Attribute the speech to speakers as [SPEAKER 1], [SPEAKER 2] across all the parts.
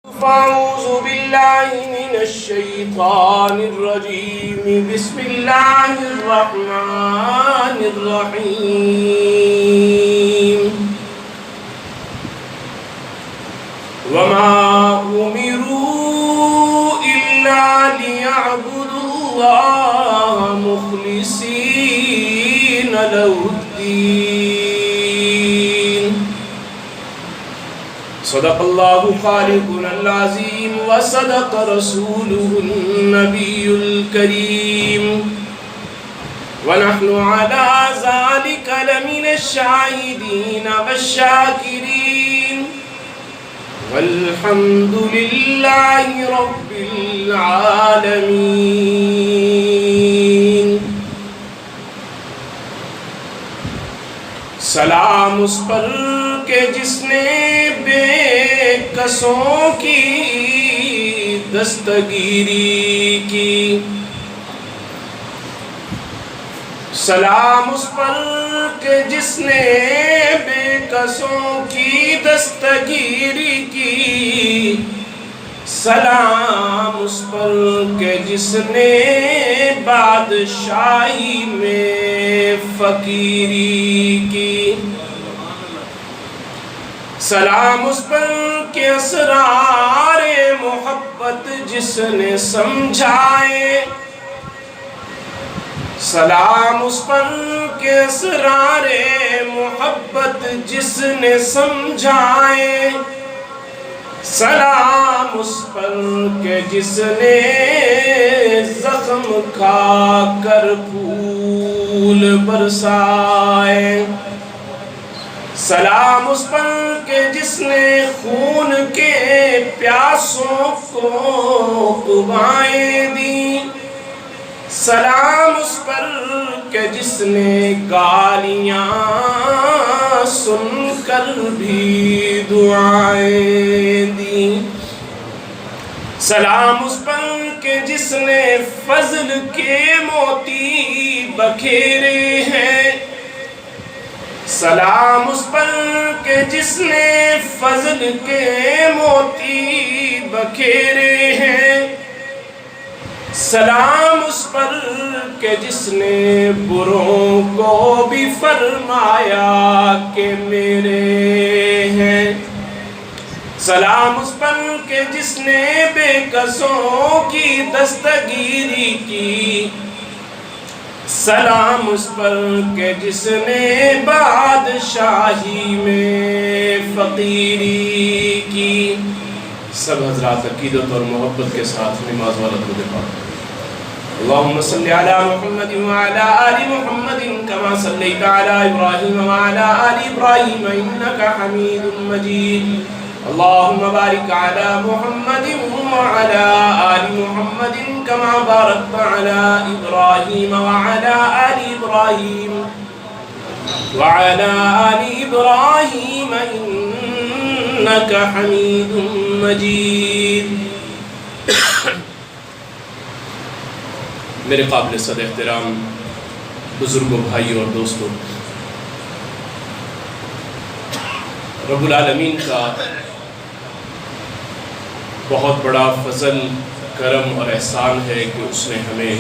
[SPEAKER 1] فأعوذ بالله من الشيطان الرجيم بسم الله الرحمن الرحيم وما أمروا إلا ليعبدوا الله مخلصين له الدين صدق الله خالقنا العظيم وصدق رسوله النبي الكريم ونحن على ذلك لمن الشاهدين والشاكرين والحمد لله رب العالمين. سلام اس پر کہ جس نے بے کسوں کی دستگیری کی، سلام اس پر کہ جس نے بے کسوں کی دستگیری کی، سلام اس پر کہ جس نے بادشاہی میں فقیری کی، سلام اس پر کہ اسرار محبت جس نے سمجھائے، سلام اس پر کہ اسرار محبت جس نے سمجھائے، سلام اس پر کہ جس نے زخم کھا کر پھول برسائے، سلام اس پر کہ جس نے خون کے پیاسوں کو قبائیں دی، سلام اس پر کہ جس نے گالیاں سن کر بھی دعائیں دی، سلام اس پر کہ جس نے فضل کے موتی بکھیرے ہیں، سلام اس پر کہ جس نے فضل کے موتی بکھیرے ہیں، سلام اس پر کہ جس نے بروں کو بھی فرمایا کہ میرے ہیں، سلام اس پر کہ جس نے بے کسوں کی دستگیری کی، سلام اس پر کہ جس نے بادشاہی میں فقیری کی. سب حضرات عقیدت اور محبت کے ساتھ نماز والا درود پاک. اللهم صل على محمد وعلى آل محمد كما صليت على إبراهيم وعلى آل إبراهيم إنك حميد مجيد. اللهم بارك على محمد وعلى آل محمد كما باركت على إبراهيم وعلى آل إبراهيم إنك حميد مجيد. میرے قابل صد احترام بزرگوں، بھائیوں اور دوستوں، رب العالمین کا بہت بڑا فضل، کرم اور احسان ہے کہ اس نے ہمیں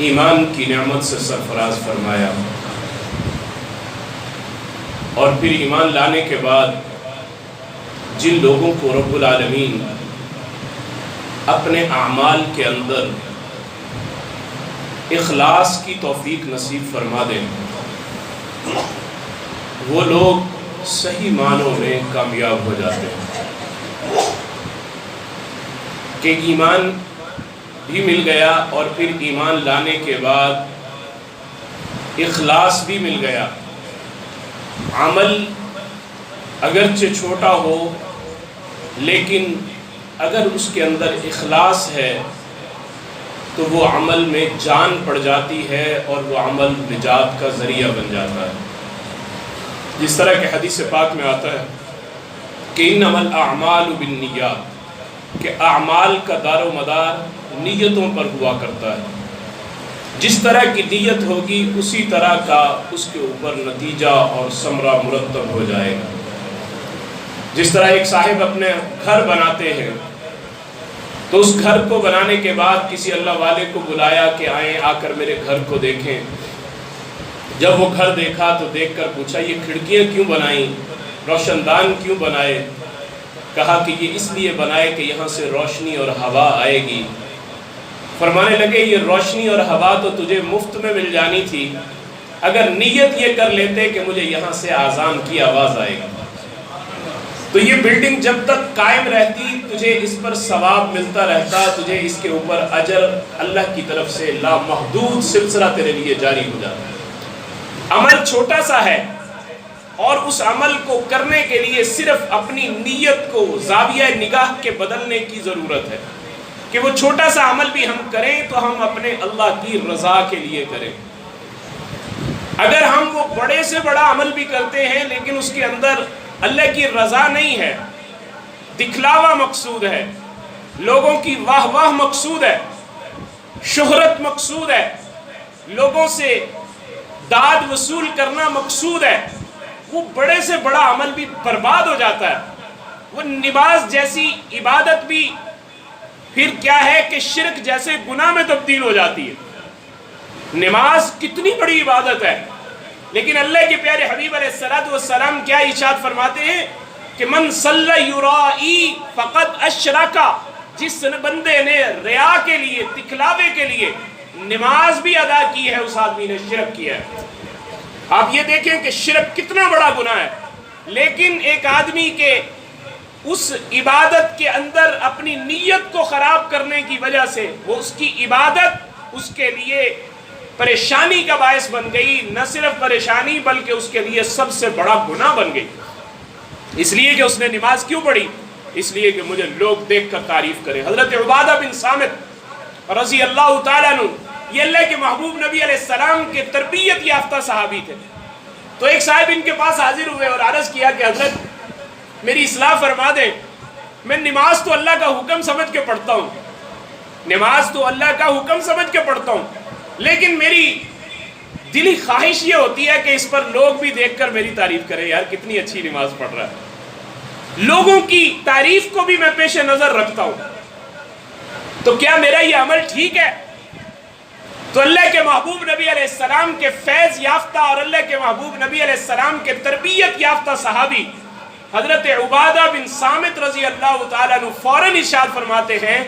[SPEAKER 1] ایمان کی نعمت سے سرفراز فرمایا، اور پھر ایمان لانے کے بعد جن لوگوں کو رب العالمین اپنے اعمال کے اندر اخلاص کی توفیق نصیب فرما دیں، وہ لوگ صحیح معنوں میں کامیاب ہو جاتے ہیں کہ ایمان بھی مل گیا اور پھر ایمان لانے کے بعد اخلاص بھی مل گیا. عمل اگرچہ چھوٹا ہو لیکن اگر اس کے اندر اخلاص ہے تو وہ عمل میں جان پڑ جاتی ہے اور وہ عمل نجات کا ذریعہ بن جاتا ہے. جس طرح کہ حدیث پاک میں آتا ہے کہ انما الاعمال بالنیات، کہ اعمال کا دار و مدار نیتوں پر ہوا کرتا ہے. جس طرح کی نیت ہوگی اسی طرح کا اس کے اوپر نتیجہ اور ثمرہ مرتب ہو جائے گا. جس طرح ایک صاحب اپنے گھر بناتے ہیں تو اس گھر کو بنانے کے بعد کسی اللہ والے کو بلایا کہ آئیں آ کر میرے گھر کو دیکھیں. جب وہ گھر دیکھا تو دیکھ کر پوچھا یہ کھڑکیاں کیوں بنائیں, روشن دان کیوں بنائے؟ کہا کہ یہ اس لیے بنائے کہ یہاں سے روشنی اور ہوا آئے گی. فرمانے لگے یہ روشنی اور ہوا تو تجھے مفت میں مل جانی تھی اگر نیت یہ کر لیتے کہ مجھے یہاں سے اذان کی آواز آئے گی. تو یہ بلڈنگ جب تک قائم رہتی تجھے اس پر ثواب ملتا رہتا, تجھے اس کے اوپر اجر اللہ کی طرف سے لامحدود سلسلہ تیرے لیے جاری ہو جاتا. عمل چھوٹا سا ہے اور اس عمل کو کرنے کے لیے صرف اپنی نیت کو زاویہ نگاہ کے بدلنے کی ضرورت ہے کہ وہ چھوٹا سا عمل بھی ہم کریں تو ہم اپنے اللہ کی رضا کے لیے کریں. اگر ہم وہ بڑے سے بڑا عمل بھی کرتے ہیں لیکن اس کے اندر اللہ کی رضا نہیں ہے, دکھلاوا مقصود ہے, لوگوں کی واہ واہ مقصود ہے, شہرت مقصود ہے, لوگوں سے داد وصول کرنا مقصود ہے, وہ بڑے سے بڑا عمل بھی برباد ہو جاتا ہے. وہ نماز جیسی عبادت بھی پھر کیا ہے کہ شرک جیسے گناہ میں تبدیل ہو جاتی ہے. نماز کتنی بڑی عبادت ہے لیکن اللہ کے پیارے حبیب علیہ السلام کیا ارشاد فرماتے ہیں کہ من صلی یرائی فقد اشرکا, جس بندے نے ریا کے لیے, دکھلاوے کے لیے نماز بھی ادا کی ہے اس آدمی نے شرک کیا ہے. آپ یہ دیکھیں کہ شرک کتنا بڑا گناہ ہے لیکن ایک آدمی کے اس عبادت کے اندر اپنی نیت کو خراب کرنے کی وجہ سے وہ اس کی عبادت اس کے لیے پریشانی کا باعث بن گئی. نہ صرف پریشانی بلکہ اس کے لیے سب سے بڑا گناہ بن گئی. اس لیے کہ اس نے نماز کیوں پڑھی؟ اس لیے کہ مجھے لوگ دیکھ کر تعریف کریں. حضرت عبادہ بن صامت رضی اللہ تعالیٰ عنہ یہ اللہ کے محبوب نبی علیہ السلام کے تربیت یافتہ صحابی تھے. تو ایک صاحب ان کے پاس حاضر ہوئے اور عرض کیا کہ حضرت میری اصلاح فرما دیں, میں نماز تو اللہ کا حکم سمجھ کے پڑھتا ہوں, نماز تو اللہ کا حکم سمجھ کے پڑھتا ہوں, لیکن میری دلی خواہش یہ ہوتی ہے کہ اس پر لوگ بھی دیکھ کر میری تعریف کریں, یار کتنی اچھی نماز پڑھ رہا ہے. لوگوں کی تعریف کو بھی میں پیش نظر رکھتا ہوں, تو کیا میرا یہ عمل ٹھیک ہے؟ تو اللہ کے محبوب نبی علیہ السلام کے فیض یافتہ اور اللہ کے محبوب نبی علیہ السلام کے تربیت یافتہ صحابی حضرت عبادہ بن صامت رضی اللہ تعالیٰ عنہ فوراً ارشاد فرماتے ہیں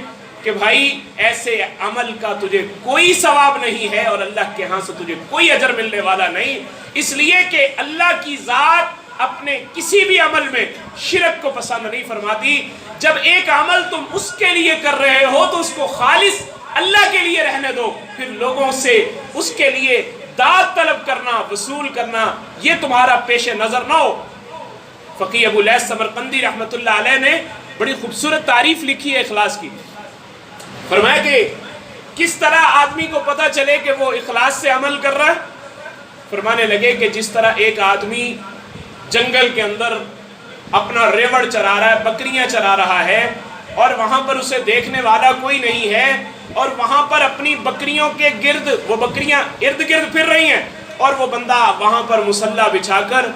[SPEAKER 1] کہ بھائی ایسے عمل کا تجھے کوئی ثواب نہیں ہے اور اللہ کے ہاں سے تجھے کوئی اجر ملنے والا نہیں, اس لیے کہ اللہ کی ذات اپنے کسی بھی عمل میں شرک کو پسند نہیں فرماتی. جب ایک عمل تم اس کے لیے کر رہے ہو تو اس کو خالص اللہ کے لیے رہنے دو, پھر لوگوں سے اس کے لیے داد طلب کرنا, وصول کرنا یہ تمہارا پیش نظر نہ ہو. فقی ابو لیث سمرقندی رحمۃ اللہ علیہ نے بڑی خوبصورت تعریف لکھی ہے اخلاص کی. فرمایا کہ کس طرح آدمی کو پتہ چلے کہ وہ اخلاص سے عمل کر رہا ہے. فرمانے لگے کہ جس طرح ایک آدمی جنگل کے اندر اپنا ریوڑ چرا رہا ہے, بکریاں چرا رہا ہے اور وہاں پر اسے دیکھنے والا کوئی نہیں ہے اور وہاں پر اپنی بکریوں کے گرد وہ بکریاں ارد گرد پھر رہی ہیں اور وہ بندہ وہاں پر مصلی بچھا کر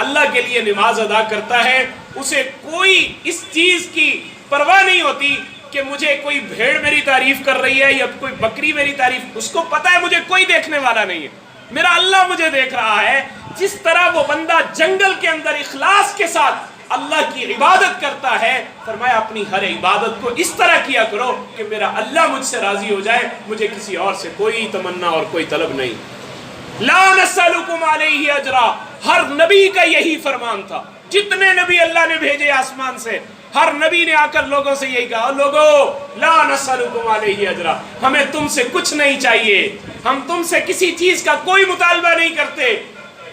[SPEAKER 1] اللہ کے لیے نماز ادا کرتا ہے, اسے کوئی اس چیز کی پرواہ نہیں ہوتی کہ مجھے کوئی بھیڑ میری تعریف کر رہی ہے یا کوئی بکری میری تعریف, اس کو پتہ ہے مجھے کوئی دیکھنے والا نہیں ہے, میرا اللہ مجھے دیکھ رہا ہے. جس طرح وہ بندہ جنگل کے اندر اخلاص کے ساتھ اللہ کی عبادت کرتا ہے, فرمایا اپنی ہر عبادت کو اس طرح کیا کرو کہ میرا اللہ مجھ سے راضی ہو جائے, مجھے کسی اور سے کوئی تمنا اور کوئی طلب نہیں. لا نسألکم علیہ اجرا, ہر نبی کا یہی فرمان تھا. جتنے نبی اللہ نے بھیجے آسمان سے ہر نبی نے آ کر لوگوں سے یہی کہا, لوگو لا نسألکم علیہ اجرا, ہمیں تم سے کچھ نہیں چاہیے, ہم تم سے کسی چیز کا کوئی مطالبہ نہیں کرتے.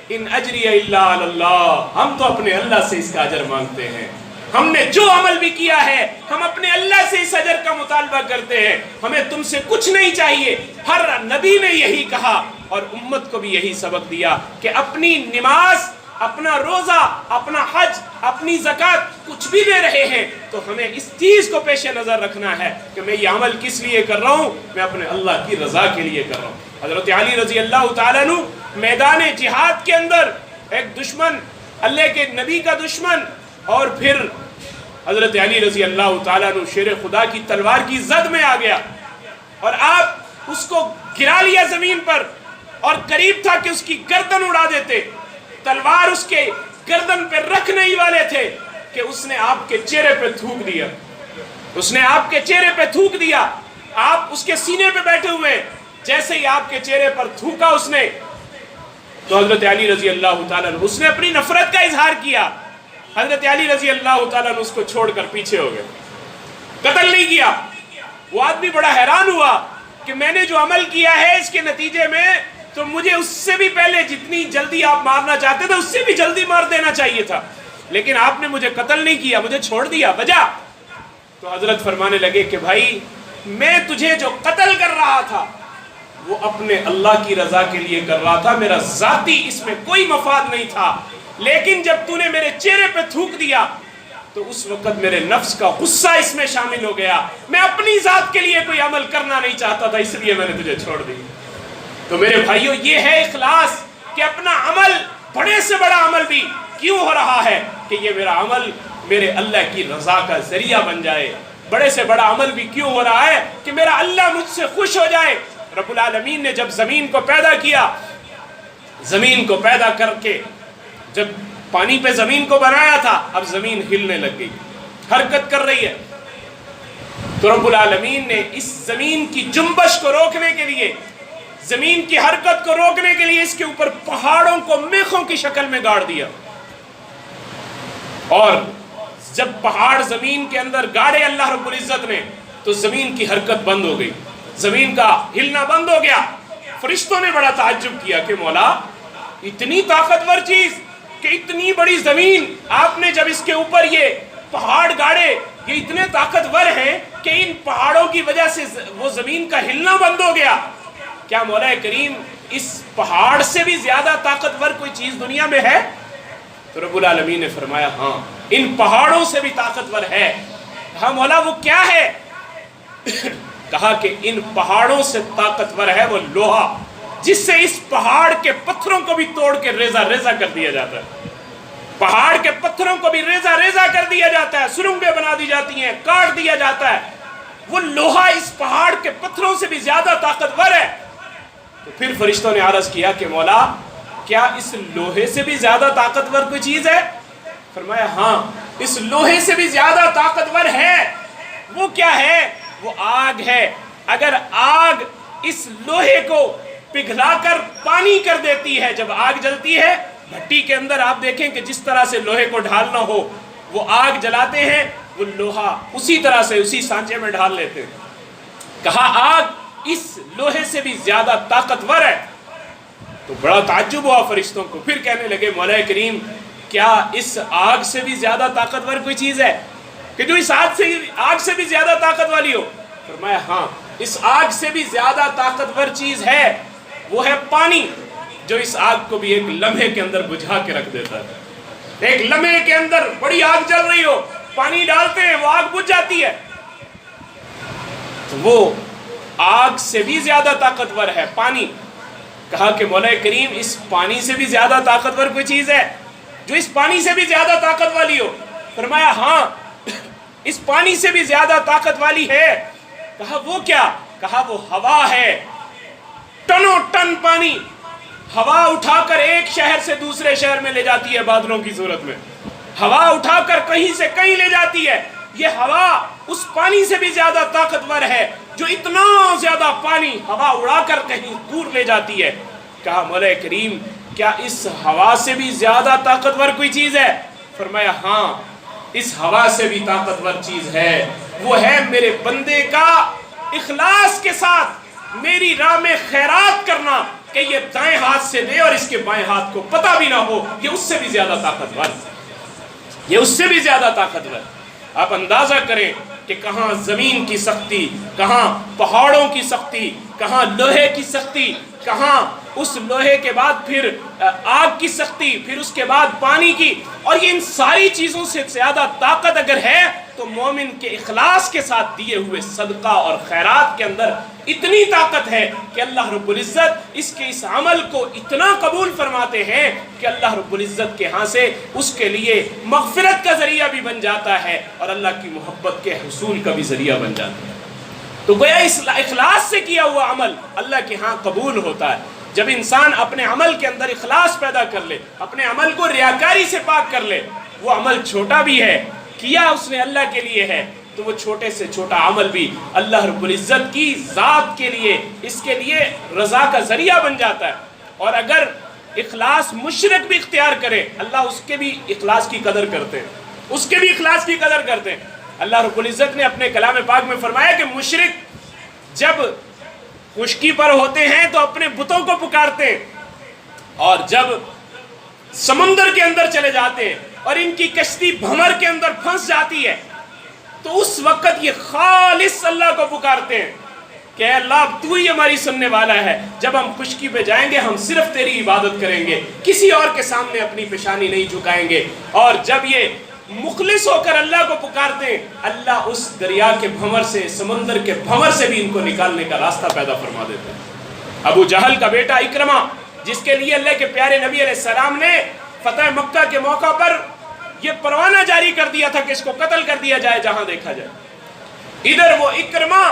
[SPEAKER 1] ان اجری الا علی اللہ, ہم تو اپنے اللہ سے اس کا اجر مانگتے ہیں. ہم نے جو عمل بھی کیا ہے ہم اپنے اللہ سے اس اجر کا مطالبہ کرتے ہیں, ہمیں تم سے کچھ نہیں چاہیے. ہر نبی نے یہی کہا اور امت کو بھی یہی سبق دیا کہ اپنی نماز, اپنا روزہ, اپنا حج, اپنی زکوٰۃ کچھ بھی دے رہے ہیں تو ہمیں اس چیز کو پیش نظر رکھنا ہے کہ میں یہ عمل کس لیے کر رہا ہوں, میں اپنے اللہ کی رضا کے لیے کر رہا ہوں. حضرت علی رضی اللہ تعالیٰ عنہ میدان جہاد کے اندر ایک دشمن, اللہ کے نبی کا دشمن, اور پھر حضرت علی رضی اللہ تعالیٰ عنہ شیر خدا کی تلوار کی زد میں آ گیا اور آپ اس کو گرا لیا زمین پر، اور قریب تھا کہ اس کی گردن اڑا دیتے، تلوار اس کے گردن پہ رکھنے ہی والے تھے کہ اس نے آپ کے چہرے پہ تھوک دیا، اس نے آپ کے چہرے پہ تھوک دیا، آپ اس کے سینے پہ بیٹھے ہوئے، جیسے ہی آپ کے چہرے پر تھوکا اس نے تو حضرت علی رضی اللہ تعالیٰ عنہ اس نے اپنی نفرت کا اظہار کیا، حضرت علی رضی اللہ تعالیٰ عنہ اس کو چھوڑ کر پیچھے ہو گئے، قتل نہیں کیا۔ وہ آدمی بڑا حیران ہوا کہ میں نے جو عمل کیا ہے اس کے نتیجے میں تو مجھے اس سے بھی پہلے جتنی جلدی آپ مارنا چاہتے تھے اس سے بھی جلدی مار دینا چاہیے تھا، لیکن آپ نے مجھے قتل نہیں کیا، مجھے چھوڑ دیا، وجہ؟ تو حضرت فرمانے لگے کہ بھائی میں تجھے جو قتل کر رہا تھا وہ اپنے اللہ کی رضا کے لیے کر رہا تھا، میرا ذاتی اس میں کوئی مفاد نہیں تھا، لیکن جب تو نے میرے چہرے پہ تھوک دیا تو اس وقت میرے نفس کا غصہ اس میں شامل ہو گیا، میں اپنی ذات کے لیے کوئی عمل کرنا نہیں چاہتا تھا، اس لیے میں نے تجھے چھوڑ دی۔ تو میرے بھائیوں یہ ہے اخلاص کہ اپنا عمل بڑے سے بڑا عمل بھی کیوں ہو رہا ہے کہ یہ میرا عمل میرے اللہ کی رضا کا ذریعہ بن جائے، بڑے سے بڑا عمل بھی کیوں ہو رہا ہے کہ میرا اللہ مجھ سے خوش ہو جائے۔ رب العالمین نے جب زمین کو پیدا کیا، زمین کو پیدا کر کے جب پانی پہ زمین کو بنایا تھا، اب زمین ہلنے لگ گئی، حرکت کر رہی ہے، تو رب العالمین نے اس زمین کی جنبش کو روکنے کے لیے، زمین کی حرکت کو روکنے کے لیے اس کے اوپر پہاڑوں کو میخوں کی شکل میں گاڑ دیا، اور جب پہاڑ زمین کے اندر گاڑے اللہ رب العزت نے تو زمین کی حرکت بند ہو گئی، زمین کا ہلنا بند ہو گیا۔ فرشتوں نے بڑا تعجب کیا کہ مولا اتنی طاقتور چیز کہ اتنی بڑی زمین آپ نے جب اس کے اوپر یہ پہاڑ گاڑے، یہ اتنے طاقتور ہیں کہ ان پہاڑوں کی وجہ سے وہ زمین کا ہلنا بند ہو گیا، کیا مولا کریم اس پہاڑ سے بھی زیادہ طاقتور کوئی چیز دنیا میں ہے؟ تو رب العالمین نے فرمایا ہاں ان پہاڑوں سے بھی طاقتور ہے۔ کہا مولا وہ کیا ہے؟ کہا کہ ان پہاڑوں سے طاقتور ہے وہ لوہا، جس سے اس پہاڑ کے پتھروں کو بھی توڑ کے ریزہ ریزہ کر دیا جاتا ہے، پہاڑ کے پتھروں کو بھی ریزہ ریزہ کر دیا جاتا ہے، سرنگیں بنا دی جاتی ہیں، کاٹ دیا جاتا ہے، وہ لوہا اس پہاڑ کے پتھروں سے بھی زیادہ طاقتور ہے۔ تو پھر فرشتوں نے عرض کیا کہ مولا کیا اس لوہے سے بھی زیادہ طاقتور کوئی چیز ہے؟ فرمایا ہاں اس لوہے سے بھی زیادہ طاقتور ہے۔ وہ کیا ہے؟ وہ آگ ہے۔ اگر آگ اس لوہے کو پگھلا کر پانی کر دیتی ہے، جب آگ جلتی ہے بھٹی کے اندر آپ دیکھیں کہ جس طرح سے لوہے کو ڈھالنا ہو وہ آگ جلاتے ہیں، وہ لوہا اسی طرح سے اسی سانچے میں ڈھال لیتے ہیں۔ کہا آگ اس لوہے سے بھی زیادہ طاقتور ہے۔ تو بڑا تعجب ہوا فرشتوں کو، پھر کہنے لگے مولا کریم کیا اس آگ سے بھی زیادہ طاقتور کوئی چیز ہے کہ جو اس آگ سے بھی زیادہ طاقت والی ہو؟ فرمایا ہاں اس آگ سے بھی زیادہ طاقتور چیز ہے، وہ ہے پانی، جو اس آگ کو بھی ایک لمحے کے اندر بجھا کے رکھ دیتا ہے۔ ایک لمحے کے اندر بڑی آگ جل رہی ہو، پانی ڈالتے ہیں وہ آگ بجھ جاتی ہے۔ تو وہ آگ سے بھی زیادہ طاقتور ہے پانی۔ کہا کہ مولا کریم اس پانی سے بھی زیادہ طاقتور کوئی چیز ہے جو اس پانی سے بھی زیادہ طاقت والی ہو؟ فرمایا ہاں اس پانی سے بھی زیادہ طاقت والی ہے۔ کہا وہ کیا؟ کہا وہ ہوا ہے، ٹنوں ٹن پانی ہوا اٹھا کر ایک شہر سے دوسرے شہر میں لے جاتی ہے، بادلوں کی صورت میں ہوا اٹھا کر کہیں سے کہیں لے جاتی ہے۔ یہ ہوا اس پانی سے بھی زیادہ طاقتور ہے جو اتنا زیادہ پانی ہوا اڑا کر کہیں دور لے جاتی ہے۔ کہا مولا کریم کیا اس ہوا سے بھی زیادہ طاقتور کوئی چیز ہے؟ فرمایا ہاں اس ہوا سے بھی طاقتور چیز ہے، وہ ہے میرے بندے کا اخلاص کے ساتھ میری راہ میں خیرات کرنا، کہ یہ دائیں ہاتھ سے دے اور اس کے بائیں ہاتھ کو پتہ بھی نہ ہو، یہ اس سے بھی زیادہ طاقتور، یہ اس سے بھی زیادہ طاقتور۔ آپ اندازہ کریں کہ کہاں زمین کی سختی، کہاں پہاڑوں کی سختی، کہاں لوہے کی سختی، کہاں اس لوہے کے بعد پھر آگ کی سختی، پھر اس کے بعد پانی کی، اور یہ ان ساری چیزوں سے زیادہ طاقت اگر ہے تو مومن کے اخلاص کے ساتھ دیے ہوئے صدقہ اور خیرات کے اندر اتنی طاقت ہے کہ اللہ رب العزت اس عمل کو اتنا قبول فرماتے ہیں کہ اللہ رب العزت کے ہاں سے اس کے لیے مغفرت کا ذریعہ بھی بن جاتا ہے اور اللہ کی محبت کے حصول کا بھی ذریعہ بن جاتا ہے۔ تو گویا اخلاص سے کیا ہوا عمل اللہ کے ہاں قبول ہوتا ہے۔ جب انسان اپنے عمل کے اندر اخلاص پیدا کر لے، اپنے عمل کو ریاکاری سے پاک کر لے، وہ عمل چھوٹا بھی ہے، کیا اس نے اللہ کے لیے ہے، تو وہ چھوٹے سے چھوٹا عمل بھی اللہ رب العزت کی ذات کے لیے، اس کے لیے رضا کا ذریعہ بن جاتا ہے۔ اور اگر اخلاص مشرک بھی اختیار کرے، اللہ اس کے بھی اخلاص کی قدر کرتے ہیں، اس کے بھی اخلاص کی قدر کرتے ہیں۔ اللہ رب العزت نے اپنے کلام پاک میں فرمایا کہ مشرک جب خشکی پر ہوتے ہیں تو اپنے بتوں کو پکارتے ہیں، اور جب سمندر کے اندر چلے جاتے ہیں اور ان کی کشتی بھمر کے اندر پھنس جاتی ہے تو اس وقت یہ خالص اللہ کو پکارتے ہیں کہ اے اللہ تو ہی ہماری سننے والا ہے، جب ہم خشکی پہ جائیں گے ہم صرف تیری عبادت کریں گے، کسی اور کے سامنے اپنی پیشانی نہیں جھکائیں گے۔ اور جب یہ مخلص ہو کر اللہ کو پکارتے ہیں، اللہ اس دریا کے بھنور سے، سمندر کے بھنور سے بھی ان کو نکالنے کا راستہ پیدا فرما دیتا ہے۔ ابو جہل کا بیٹا اکرمہ، جس کے لیے اللہ کے پیارے نبی علیہ السلام نے فتح مکہ کے موقع پر یہ پروانہ جاری کر دیا تھا کہ اس کو قتل کر دیا جائے جہاں دیکھا جائے، ادھر وہ اکرمہ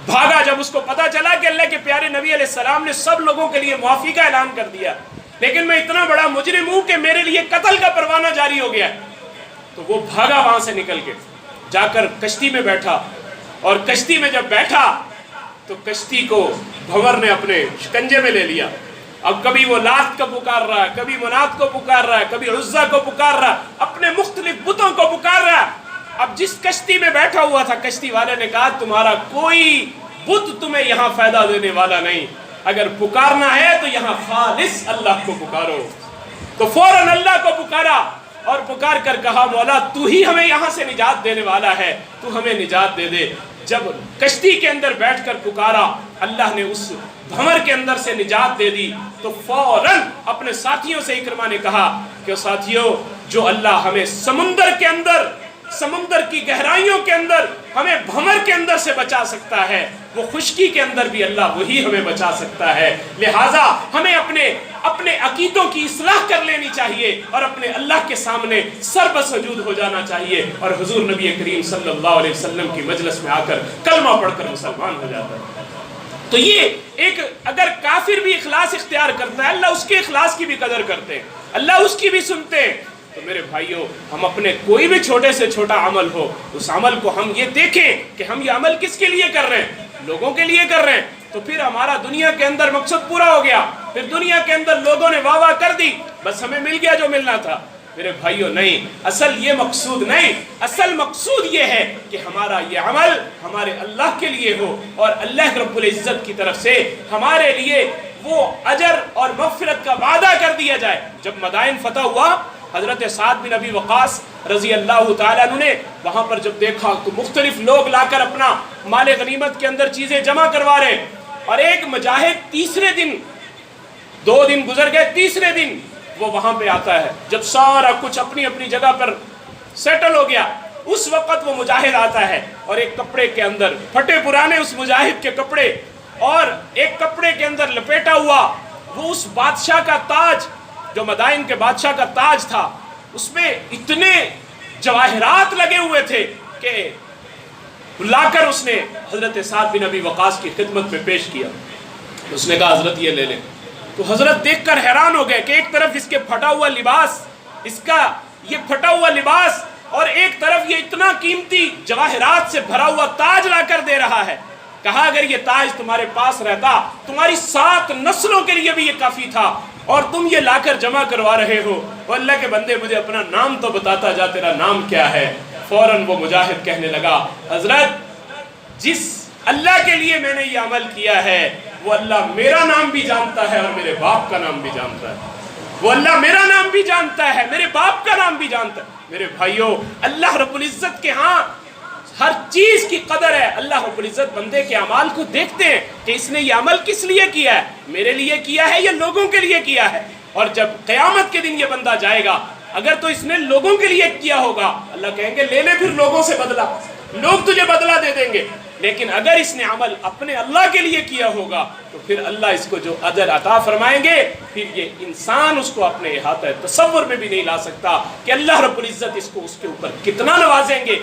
[SPEAKER 1] بھاگا جب اس کو پتا چلا کہ اللہ کے پیارے نبی علیہ السلام نے سب لوگوں کے لیے معافی کا اعلان کر دیا، لیکن میں اتنا بڑا مجرم ہوں کہ میرے لیے قتل کا پروانہ جاری ہو گیا، تو وہ بھاگا وہاں سے نکل کے جا کر کشتی میں بیٹھا، اور کشتی میں جب بیٹھا تو کشتی کو بھنور نے اپنے شکنجے میں لے لیا۔ اب کبھی وہ لات کو پکار رہا ہے، کبھی منات کو پکار رہا ہے، کبھی عزا کو پکار رہا ہے، اپنے مختلف بتوں کو پکار رہا ہے۔ اب جس کشتی میں بیٹھا ہوا تھا، کشتی والے نے کہا تمہارا کوئی بت تمہیں یہاں فائدہ دینے والا نہیں، اگر پکارنا ہے تو یہاں خالص اللہ کو پکارو۔ تو فوراً اللہ کو پکارا اور پکار کر کہا مولا تو ہی ہمیں یہاں سے نجات دینے والا ہے، تو ہمیں نجات دے دے۔ جب کشتی کے اندر بیٹھ کر پکارا، اللہ نے اس بھنور کے اندر سے نجات دے دی، تو فوراً اپنے ساتھیوں سے اکرمہ نے کہا کہ ساتھیوں، جو اللہ ہمیں سمندر کے اندر، سمندر کی گہرائیوں کے اندر ہمیں بھنور کے اندر سے بچا سکتا ہے، وہ خشکی کے اندر بھی اللہ وہی ہمیں بچا سکتا ہے۔ لہٰذا ہمیں اپنے عقیدوں کی اصلاح کر لینی چاہیے اور اپنے اللہ کے سامنے سر بسجود ہو جانا چاہیے، اور حضور نبی کریم صلی اللہ علیہ وسلم کی مجلس میں آ کر کلمہ پڑھ کر مسلمان ہو جاتا ہے۔ تو یہ ایک، اگر کافر بھی اخلاص اختیار کرتا ہے، اللہ اس کے اخلاص کی بھی قدر کرتے ہیں، اللہ اس کی بھی سنتے ہیں۔ تو میرے بھائیوں، ہم اپنے کوئی بھی چھوٹے سے چھوٹا عمل ہو، اس عمل کو ہم یہ دیکھیں کہ ہم یہ عمل کس کے لیے کر رہے ہیں، لوگوں کے لیے کر رہے ہیں، تو پھر ہمارا دنیا کے اندر مقصد پورا ہو گیا، پھر دنیا کے اندر لوگوں نے واہ واہ کر دی، بس ہمیں مل گیا جو ملنا تھا۔ میرے بھائیوں نہیں، اصل یہ مقصود نہیں، اصل مقصود یہ ہے کہ ہمارا یہ عمل ہمارے اللہ کے لیے ہو، اور اللہ رب العزت کی طرف سے ہمارے لیے وہ اجر اور مغفرت کا وعدہ کر دیا جائے۔ جب مدائن فتح ہوا، حضرت سعد بن ابی وقاص رضی اللہ تعالیٰ عنہ نے وہاں پر جب دیکھا تو مختلف لوگ لا کر اپنا مال غنیمت کے اندر چیزیں جمع کروا رہے، اور ایک مجاہد تیسرے دن، 2 دن گزر گئے، تیسرے دن وہ وہاں پہ آتا ہے، جب سارا کچھ اپنی اپنی جگہ پر سیٹل ہو گیا، اس وقت وہ مجاہد آتا ہے اور ایک کپڑے کے اندر، پھٹے پرانے اس مجاہد کے کپڑے، اور ایک کپڑے کے اندر لپیٹا ہوا وہ اس بادشاہ کا تاج، جو مدائن کے بادشاہ کا تاج تھا، اس میں اتنے جواہرات لگے ہوئے تھے کہ لا کر اس نے حضرت سعد بن ابی وقاص کی خدمت میں پیش کیا۔ اس نے کہا حضرت یہ لے لیں۔ تو حضرت دیکھ کر حیران ہو گئے کہ ایک طرف اس کے پھٹا ہوا لباس، اس کا یہ پھٹا ہوا لباس، اور ایک طرف یہ اتنا قیمتی جواہرات سے بھرا ہوا تاج لا کر دے رہا ہے۔ کہا اگر یہ تاج تمہارے پاس رہتا تمہاری 7 نسلوں کے لیے بھی یہ کافی تھا، اور تم یہ لا کر جمع کروا رہے ہو۔ وہ اللہ کے بندے مجھے اپنا نام تو بتاتا جا، تیرا نام کیا ہے؟ فوراً وہ مجاہد کہنے لگا حضرت جس اللہ کے لیے میں نے یہ عمل کیا ہے وہ اللہ میرا نام بھی جانتا ہے اور میرے باپ کا نام بھی جانتا ہے، وہ اللہ میرا نام بھی جانتا ہے، میرے باپ کا نام بھی جانتا ہے۔ میرے بھائیوں، اللہ رب العزت کے ہاں ہر چیز کی قدر ہے۔ اللہ رب العزت بندے کے اعمال کو دیکھتے ہیں کہ اس نے یہ عمل کس لیے کیا ہے، میرے لیے کیا ہے یا لوگوں کے لیے کیا ہے۔ اور جب قیامت کے دن یہ بندہ جائے گا، اگر تو اس نے لوگوں کے لیے کیا ہوگا اللہ کہیں گے لے لے پھر لوگوں سے بدلہ، لوگ تجھے بدلہ دے دیں گے، لیکن اگر اس نے عمل اپنے اللہ کے لیے کیا ہوگا تو پھر اللہ اس کو جو اجر عطا فرمائیں گے، پھر یہ انسان اس کو اپنے احاطہ تصور میں بھی نہیں لا سکتا کہ اللہ رب العزت اس کو اس کے اوپر کتنا نوازیں گے۔